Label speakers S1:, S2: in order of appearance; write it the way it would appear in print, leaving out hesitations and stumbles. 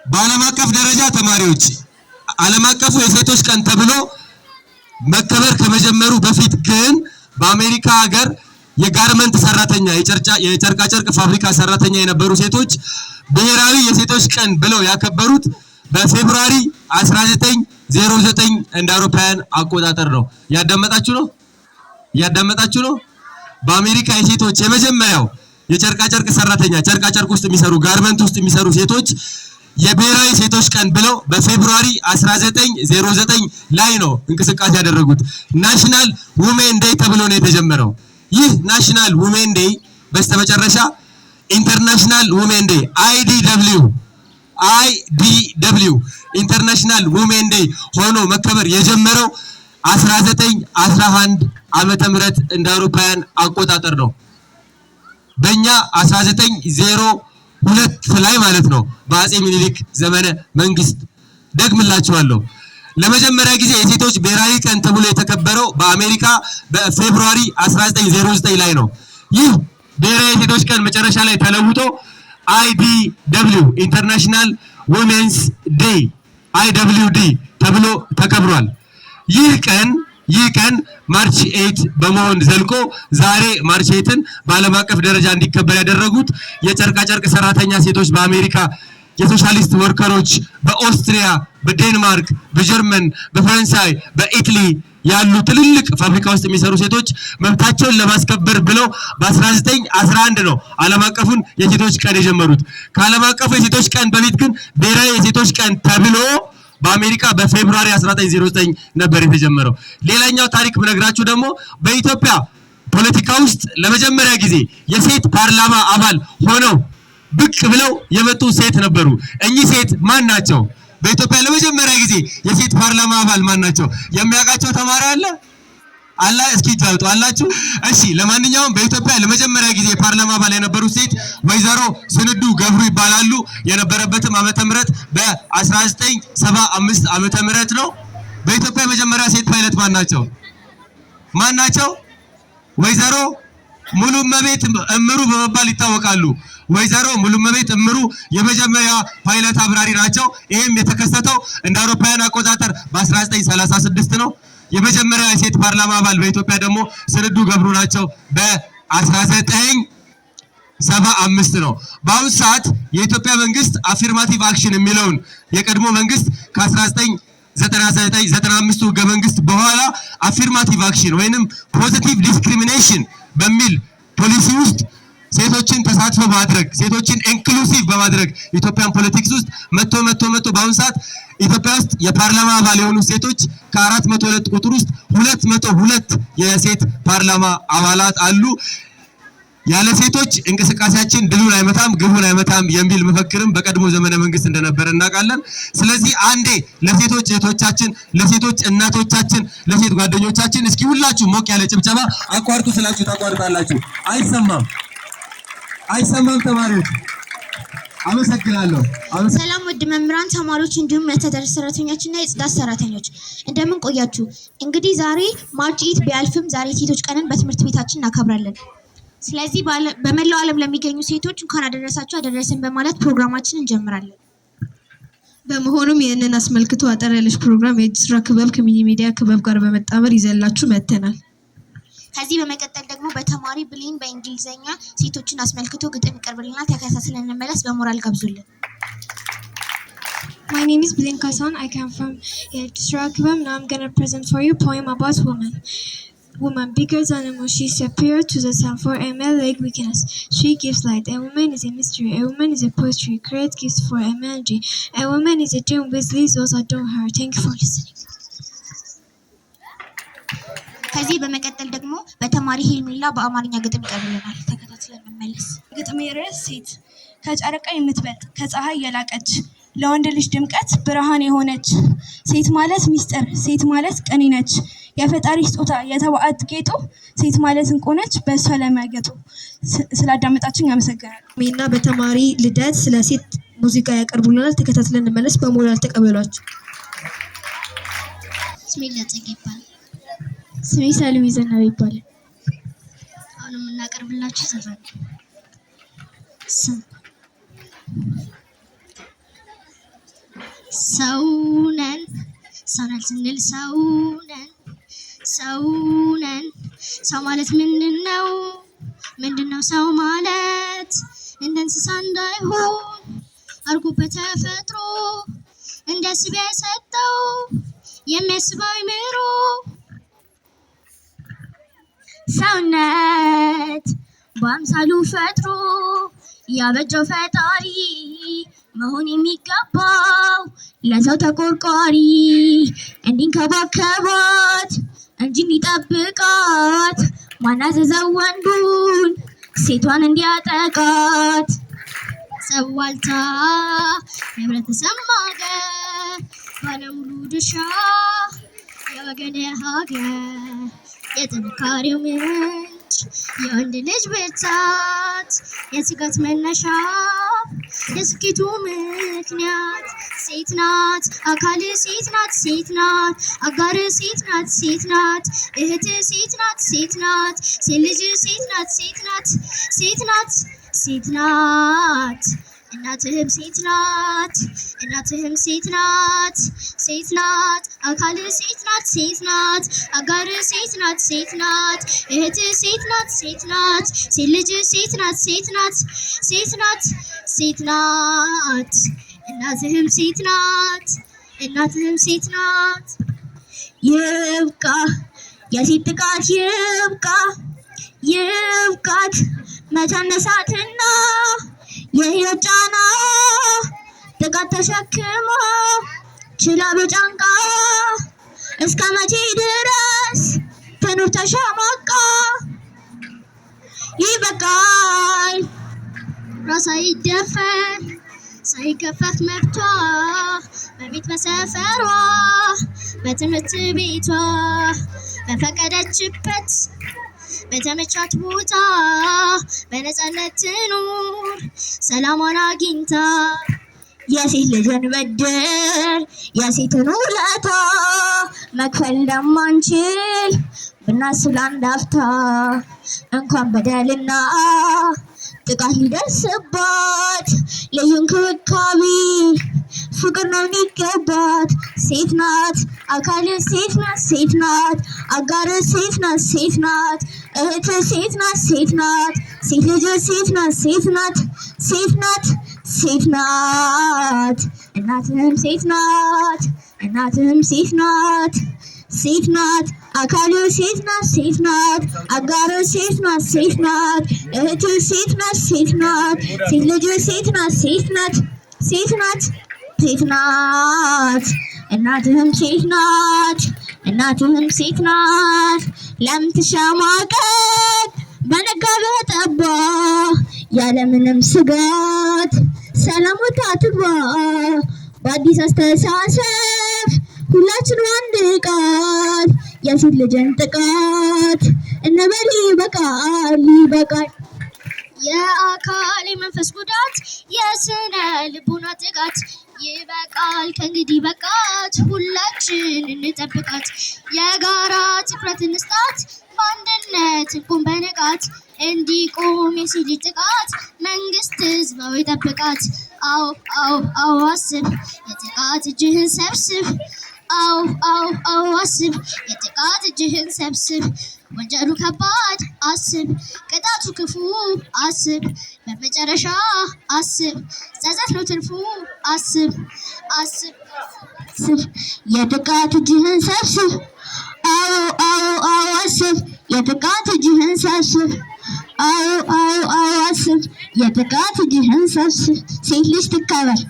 S1: በዓለም አቀፍ ደረጃ ተማሪዎች ዓለም አቀፉ የሴቶች ቀን ተብሎ መከበር ከመጀመሩ በፊት ግን በአሜሪካ ሀገር የጋርመንት ሰራተኛ የጨርቃ ጨርቅ ፋብሪካ ሰራተኛ የነበሩ ሴቶች ብሔራዊ የሴቶች ቀን ብለው ያከበሩት በፌብሩዋሪ 1909 እንደ አውሮፓውያን አቆጣጠር ነው። ያዳመጣችሁ ነው። በአሜሪካ የሴቶች የመጀመሪያው የጨርቃ ጨርቅ ሰራተኛ ጨርቃ ጨርቅ ውስጥ የሚሰሩ ጋርመንት ውስጥ የሚሰሩ ሴቶች የብሔራዊ ሴቶች ቀን ብለው በፌብሩዋሪ 1909 ላይ ነው እንቅስቃሴ ያደረጉት። ናሽናል ውሜን ዴይ ተብሎ ነው የተጀመረው። ይህ ናሽናል ውሜን ዴይ በስተመጨረሻ ኢንተርናሽናል ውሜን ዴይ አይዲደብሊው ኢንተርናሽናል ውሜን ዴይ ሆኖ መከበር የጀመረው 1911 ዓመተ ምህረት እንደ አውሮፓውያን አቆጣጠር ነው። በእኛ 1902 ላይ ማለት ነው በአፄ ምኒልክ ዘመነ መንግስት። ደግምላችኋለሁ፣ ለመጀመሪያ ጊዜ የሴቶች ብሔራዊ ቀን ተብሎ የተከበረው በአሜሪካ በፌብሩዋሪ 1909 ላይ ነው። ይህ ብሔራዊ የሴቶች ቀን መጨረሻ ላይ ተለውጦ አይዲደብሊው ኢንተርናሽናል ዊሜንስ ዴይ አይደብሊውዲ ተብሎ ተከብሯል። ይህ ቀን ማርች 8 በመሆን ዘልቆ ዛሬ ማርች 8ን በዓለም አቀፍ ደረጃ እንዲከበር ያደረጉት የጨርቃ ጨርቅ ሰራተኛ ሴቶች በአሜሪካ የሶሻሊስት ወርከሮች በኦስትሪያ፣ በዴንማርክ፣ በጀርመን፣ በፈረንሳይ፣ በኢትሊ ያሉ ትልልቅ ፋብሪካ ውስጥ የሚሰሩ ሴቶች መብታቸውን ለማስከበር ብለው በ1911 ነው ዓለም አቀፉን የሴቶች ቀን የጀመሩት። ከዓለም አቀፉ የሴቶች ቀን በፊት ግን ብሔራዊ የሴቶች ቀን ተብሎ በአሜሪካ በፌብሩዋሪ 1909 ነበር የተጀመረው። ሌላኛው ታሪክ ብነግራችሁ ደግሞ በኢትዮጵያ ፖለቲካ ውስጥ ለመጀመሪያ ጊዜ የሴት ፓርላማ አባል ሆነው ብቅ ብለው የመጡ ሴት ነበሩ። እኚህ ሴት ማን ናቸው? በኢትዮጵያ ለመጀመሪያ ጊዜ የሴት ፓርላማ አባል ማን ናቸው? የሚያውቃቸው ተማሪ አለ? እስኪ ታውጡ አላችሁ? እሺ፣ ለማንኛውም በኢትዮጵያ ለመጀመሪያ ጊዜ ፓርላማ አባል የነበሩት ሴት ወይዘሮ ስንዱ ገብሩ ይባላሉ። የነበረበትም ዓመተ ምህረት በ1975 ዓመተ ምህረት ነው። በኢትዮጵያ የመጀመሪያ ሴት ፓይለት ማን ናቸው? ወይዘሮ ሙሉመቤት እምሩ በመባል ይታወቃሉ። ወይዘሮ ሙሉመቤት እምሩ የመጀመሪያ ፓይለት አብራሪ ናቸው። ይህም የተከሰተው እንደ አውሮፓውያን አቆጣጠር በ1936 ነው። የመጀመሪያ የሴት ፓርላማ አባል በኢትዮጵያ ደግሞ ስንዱ ገብሩ ናቸው በ1975 ነው። በአሁኑ ሰዓት የኢትዮጵያ መንግስት አፊርማቲቭ አክሽን የሚለውን የቀድሞ መንግስት ከ1995 ህገ መንግስት በኋላ አፊርማቲቭ አክሽን ወይንም ፖዚቲቭ ዲስክሪሚኔሽን በሚል ፖሊሲ ውስጥ ሴቶችን ተሳትፎ ማድረግ ሴቶችን ኢንክሉሲቭ በማድረግ ኢትዮጵያን ፖለቲክስ ውስጥ መጥቶ በአሁኑ ሰዓት ኢትዮጵያ ውስጥ የፓርላማ አባል የሆኑ ሴቶች ከ402 ቁጥር ውስጥ 202 የሴት ፓርላማ አባላት አሉ። ያለ ሴቶች እንቅስቃሴያችን ድሉን አይመታም ግቡን አይመታም የሚል መፈክርም በቀድሞ ዘመነ መንግስት እንደነበረ እናውቃለን። ስለዚህ አንዴ ለሴቶች እህቶቻችን፣ ለሴቶች እናቶቻችን፣ ለሴት ጓደኞቻችን እስኪ ሁላችሁ ሞቅ ያለ ጭብጨባ አቋርጡ ስላችሁ ታቋርጣላችሁ። አይሰማም ተማሪዎች። አመሰግናለሁ።
S2: ሰላም ውድ መምህራን፣ ተማሪዎች እንዲሁም ለተደራሽ ሰራተኞችና የጽዳት ሰራተኞች እንደምን ቆያችሁ? እንግዲህ ዛሬ ማርች 8 ቢያልፍም ዛሬ ሴቶች ቀንን በትምህርት ቤታችን እናከብራለን። ስለዚህ በመላው ዓለም ለሚገኙ ሴቶች እንኳን አደረሳችሁ አደረሰን በማለት ፕሮግራማችንን እንጀምራለን።
S3: በመሆኑም ይህንን አስመልክቶ አጠር ያለች ፕሮግራም የእጅ ስራ ክበብ ከሚኒ ሚዲያ ክበብ ጋር በመጣመር ይዘላችሁ መጥተናል።
S2: ከዚህ በመቀጠል ደግሞ በተማሪ ብሌን በእንግሊዘኛ ሴቶችን አስመልክቶ ግጥም ይቀርብልናል። ተከታትለን እንመለስ። በሞራል ጋብዙልን።
S4: My name is Belen Kasan. I come from Yelchra Kibam. Now I'm going to present for you a poem about woman. Woman, bigger than animal, she's superior to the sun. For a male like weakness, she gives light. A woman is a mystery. A woman is a poetry. Create gifts for a melody. A woman is a dream with leaves those adore her. Thank you for listening.
S2: ከዚህ በመቀጠል ደግሞ በተማሪ ሄልሚላ በአማርኛ ግጥም ይቀርብልናል። ተከታትለን እንመለስ።
S5: ግጥሜ ርዕስ ሴት። ከጨረቃ የምትበልጥ ከፀሐይ የላቀች ለወንድ ልጅ ድምቀት ብርሃን የሆነች ሴት ማለት ሚስጥር፣ ሴት ማለት ቅኔ ነች። የፈጣሪ ስጦታ የተባዕት ጌጡ ሴት ማለት እንቁ ነች በእሷ ለሚያጌጡ። ስላዳመጣችሁኝ አመሰግናለሁ።
S3: እና በተማሪ ልደት ስለ ሴት ሙዚቃ ያቀርቡልናል። ተከታትለን እንመለስ። በሞራል ተቀበሏቸው።
S2: ስሜ ለጸጌ ይባላል።
S4: ስሜ ሰልሚ ዘናብ ይባላል።
S2: አሁን የምናቀርብላችሁ ዘፈን ሰውነን ሰውነን ስንል ሰውነን ሰውነን ሰው ማለት ምንድነው? ምንድነው ሰው ማለት? እንደ እንስሳ እንዳይሆን አርጎ በተፈጥሮ እንዲያስብ የሰጠው የሚያስበው ይምሮ ሰውነት በአምሳሉ ፈጥሮ ያበጀው ፈጣሪ መሆን የሚገባው ለሰው ተቆርቋሪ እንዲንከባከባት እንጂ እንዲጠብቃት ማናዘዘው ወንዱን ሴቷን እንዲያጠቃት ሰዋልታ የህብረተሰብ ማገር ባለሙሉ ድርሻ የወገን ሀገር የጥንካሬው ምንጭ የወንድ ልጅ ብርታት የስጋት መነሻ የስኬቱ ምክንያት ሴት ናት አካል ሴት ናት ሴት ናት አጋር ሴት ናት ሴት ናት እህት ሴት ናት ሴት ናት ሴት ልጅ ሴት ናት ሴት ናት ሴት ናት ሴት ናት እናትህም ሴት ናት እናትህም ሴት ናት ሴት ናት አካል ሴት ናት ሴት ናት አጋር ሴት ናት ሴት ናት እህት ሴት ናት ሴት ናት ሴት ልጅ ሴት ናት ሴት ናት ሴት ናት ሴት ናት እናትህም ሴት ናት እናትህም ሴት ናት ይብቃ የሴት ጥቃት ይብቃ ይብቃት መተነሳትና የህይወት ጫና ጥቃት ተሸክሞ ችላ በጫንቃ እስከ መቼ ድረስ ትኑር ተሸማቃ ይበቃል ራስ አይደፈር ሳይገፈፍ መብቷ በቤት በሰፈሯ በትምህርት ቤቷ በፈቀደችበት በተመቻት ቦታ በነፃነት ትኑር ሰላሟን አግኝታ የሴት ልጅን ብድር የሴትን ውለታ መክፈል እንደማንችል ብናስብ ለአንድ አፍታ እንኳን በደልና ጥቃት ሊደርስባት ልዩ እንክብካቤ ፍቅር ነው የሚገባት ሴት ናት አካል ሴት ናት ሴት ናት አጋር ሴት ናት ሴት ናት እህት ሴት ናት ሴት ናት ሴት ልጅ ሴት ናት ሴት ናት ሴት ናት ሴት ናት እናትህም ሴት ናት እናትህም ሴት ናት ሴት ናት አካል ሴት ናት ሴት ናት አጋር ሴት ናት ሴት ናት እህት ሴት ናት ሴት ናት ሴት ልጅ ሴት ናት ሴት ናት ሴት ናት ሴት ናት እናትህም ሴት ናት እናትህም ሴት ናት ለምን ትሸማቀቅ በነጋ በጠባ ያለምንም ስጋት ሰላም ወጣ ትግባ በአዲስ አስተሳሰብ ሁላችን አንድ ቃል የሴት ልጅን ጥቃት እንበል ይበቃል ይበቃል የአካል የመንፈስ ጉዳት የስነ ልቦና ጥቃት ይበቃል ከእንግዲህ በቃት ሁላችን እንጠብቃት የጋራ ትኩረት እንስጣት በአንድነት እንቁም በንቃት እንዲቆም የሴት ልጅ ጥቃት መንግስት ህዝባዊ ይጠብቃት አዎ አዎ አዎ አስብ የጥቃት እጅህን ሰብስብ አዎ አዎ አዎ አስብ የጥቃት እጅህን ሰብስብ ወንጀሉ ከባድ አስብ ቅጣቱ ክፉ አስብ በመጨረሻ አስብ ጸጸት ነው ትርፉ አስብ አስብ አስብ የጥቃት እጅህን ሰብስብ አዎ አዎ አዎ አስብ የጥቃት እጅህን ሰብስብ አዎ አዎ አዎ አስብ የጥቃት እጅህን ሰብስብ ሴት ልጅ ትከበር